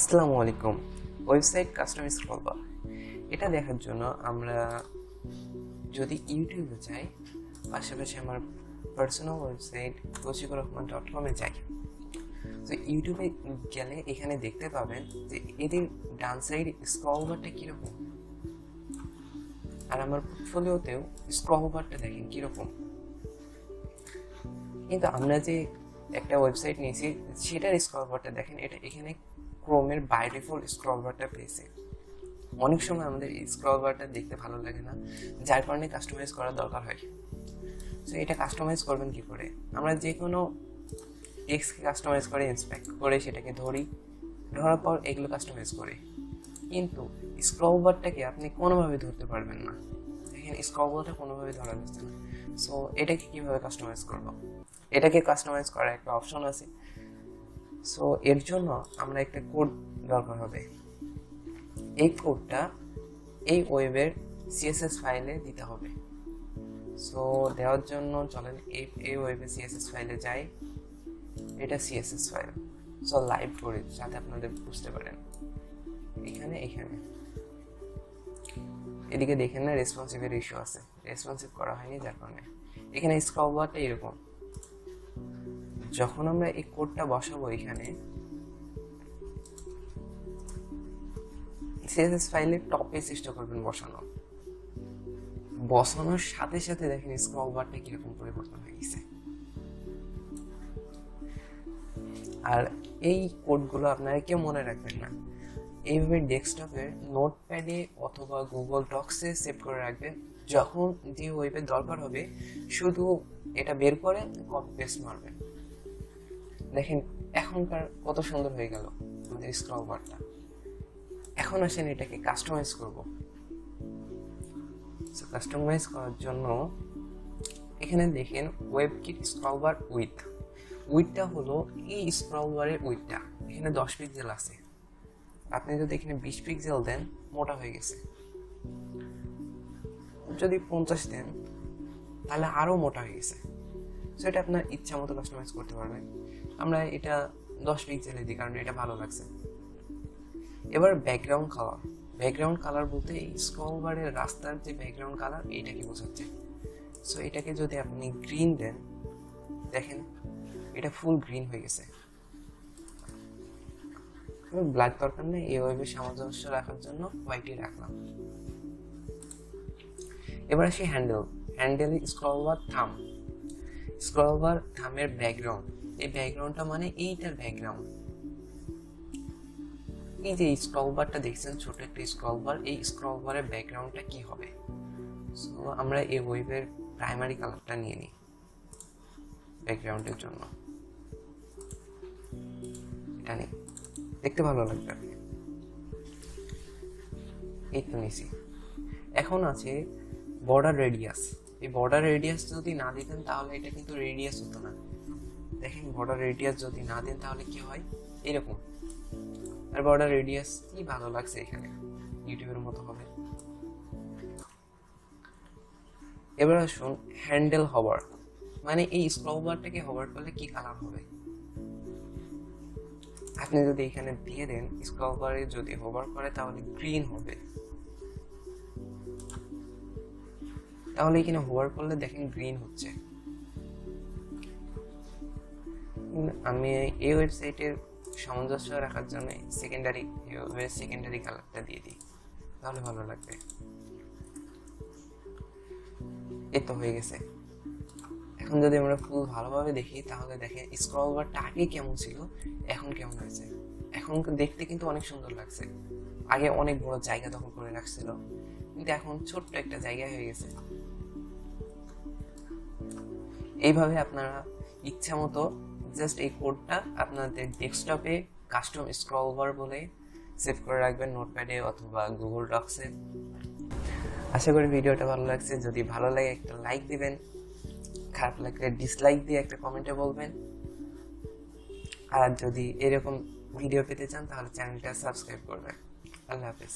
আসসালামুআলাইকুম। Website custom scroll bar এটা দেখার জন্য আমরা যদি ইউটিউবে যাই, পাশাপাশি আমার পার্সোনাল ওয়েবসাইট webkit-scrollbar-track যাই, তো ইউটিউবে গেলে এখানে দেখতে পাবেন যে এদের ডান সাইডে স্ক্রল বারটা কীরকম, আর আমার পোর্টফোলিওতেও স্ক্রল বারটা দেখেন কীরকম। কিন্তু আমরা যে একটা ওয়েবসাইট নিয়েছি সেটার স্ক্রল বারটা দেখেন, এটা এখানে ক্রোমের বাই ডিফল্ট স্ক্রল বারটা পেয়েছে। অনেক সময় আমাদের স্ক্রল বারটা দেখতে ভালো লাগে না, যার কারণে কাস্টমাইজ করার দরকার হয়। সো এটা কাস্টমাইজ করবেন কি করে? আমরা যে কোনো টেক্সটকে কাস্টমাইজ করে ইন্সপেক্ট করে সেটাকে ধরার পর এগুলো কাস্টমাইজ করি, কিন্তু স্ক্রল বারটাকে আপনি কোনোভাবে ধরতে পারবেন না। দেখেন স্ক্রল বারটা কোনোভাবে ধরা যাচ্ছে না। সো এটাকে কীভাবে কাস্টমাইজ করবো? এটাকে কাস্টমাইজ করার একটা অপশন আছে। সো এর জন্য আমরা একটা কোড দরকার হবে। এই কোডটা এই ওয়েবের সিএসএস ফাইলে দিতে হবে। সো দেওয়ার জন্য চলেন এই ওয়েবের সিএসএস ফাইলে যাই। এটা সিএসএস ফাইল। সো লাইভ করে যাতে আপনাদের বুঝতে পারেন। এখানে এদিকে দেখেন না রেসপন্সিভের ইস্যু আছে, রেসপন্সিভ করা হয়নি, যার কারণে এখানে স্ক্রল বারটা এরকম। যখন আমরা এই কোডটা বসাবো এখানে সিএসএস ফাইলের টপে চেষ্টা করবেন বসানোর সাথে সাথে দেখেন স্ক্রল বারটা কিরকম পরিবর্তন হয়ে গেছে। আর এই কোডগুলো আপনারা কেউ মনে রাখবেন না, এইভাবে ডেস্কটপের নোটপ্যাডে অথবা গুগল ডক্সে সেভ করে রাখবেন। যখন যে ওয়েবের দরকার হবে শুধু এটা বের করে কপি পেস্ট মারবেন। দেখেন এখনকার কত সুন্দর হয়ে গেল আমাদের স্ক্রল বারটা। এখন আসেন এটাকে কাস্টমাইজ করব। সো কাস্টমাইজ করার জন্য এখানে দেখেন ওয়েবকিট স্ক্রল বার উইথটা হলো এই স্ক্রল বারের উইথটা। এখানে 10 পিক্সেল আছে, আপনি যদি এখানে 20 পিক্সেল দেন মোটা হয়ে গেছে, যদি 50 দেন তাহলে আরও মোটা হয়ে গেছে। সো এটা আপনার ইচ্ছা মতো কাস্টমাইজ করতে পারবেন। আমরা এটা 10 পিক্সেলে দিই কারণ এটা ভালো লাগছে। এবার ব্যাকগ্রাউন্ড কালার বলতে এই স্ক্রল বারের রাস্তার যে ব্যাকগ্রাউন্ড কালার এইটাকে বোঝাচ্ছে। সো এটাকে যদি আপনি গ্রিন দেন, দেখেন এটা ফুল গ্রিন হয়ে গেছে। ব্ল্যাক দরকার নেই, এই ওয়েবের সামঞ্জস্য রাখার জন্য হোয়াইটই রাখলাম। এবার আসি হ্যান্ডেল স্ক্রল বার থামের ব্যাকগ্রাউন্ড। এই ব্যাকগ্রাউন্ডটা মানে এইটার ব্যাকগ্রাউন্ড। এই যে স্ক্রল বারটা দেখছেন, ছোট একটা স্ক্রল বার, এই স্ক্রল বারের ব্যাকগ্রাউন্ডটা কি হবে? সো আমরা এই ওয়েবের প্রাইমারি কালারটা নিয়ে নিই ব্যাকগ্রাউন্ডের জন্য। এটা নিই, দেখতে ভালো লাগবে। এই তো নিছি। এখন আছে বর্ডার রেডিয়াস। এই বর্ডার রেডিয়াস যদি না দিতেন তাহলে এটা কিন্তু রেডিয়াস হতো না। দেখেন বর্ডার রেডিয়াস যদি না দেন তাহলে কি হয়? এরকম। আর বর্ডার রেডিয়াস কি ভালো লাগছে, এখানে ইউটিউবের মতো হবে। এবার আসুন হ্যান্ডেল হভার, মানে এই স্ক্রল বারটাকে হভার করলে কি কালার হবে? আপনি যদি এখানে দিয়ে দেন স্ক্রল বারে যদি হোভার করে তাহলে গ্রিন হবে। তাহলে এখানে হোভার করলে দেখেন গ্রিন হচ্ছে। আমি এই ওয়েবসাইটের সামঞ্জস্য রাখার জন্য সেকেন্ডারি কালারটা দিয়ে দিই, তাহলে ভালো লাগবে। এই তো হয়ে গেছে। এখন যদি আমরা ফুল ভালোভাবে দেখি তাহলে দেখেন স্ক্রল বারটা আগে কেমন ছিল, এখন কেমন হয়েছে। এখন দেখতে কিন্তু অনেক সুন্দর লাগছে। আগে অনেক বড় জায়গা দখল করে রাখছিল, কিন্তু এখন ছোট্ট একটা জায়গা হয়ে গেছে। এইভাবে আপনারা ইচ্ছা মতো জাস্ট এই কোডটা আপনাদের ডেস্কটপে কাস্টম স্ক্রল বার বলে সেভ করে রাখবেন নোটপ্যাডে অথবা গুগল ডক্সে। আশা করি ভিডিওটা ভালো লাগছে। যদি ভালো লাগে একটা লাইক দিবেন, খারাপ লাগলে ডিসলাইক দিয়ে একটা কমেন্টে বলবেন। আর যদি এরকম ভিডিও পেতে চান তাহলে চ্যানেলটা সাবস্ক্রাইব করবেন। আল্লাহ হাফেজ।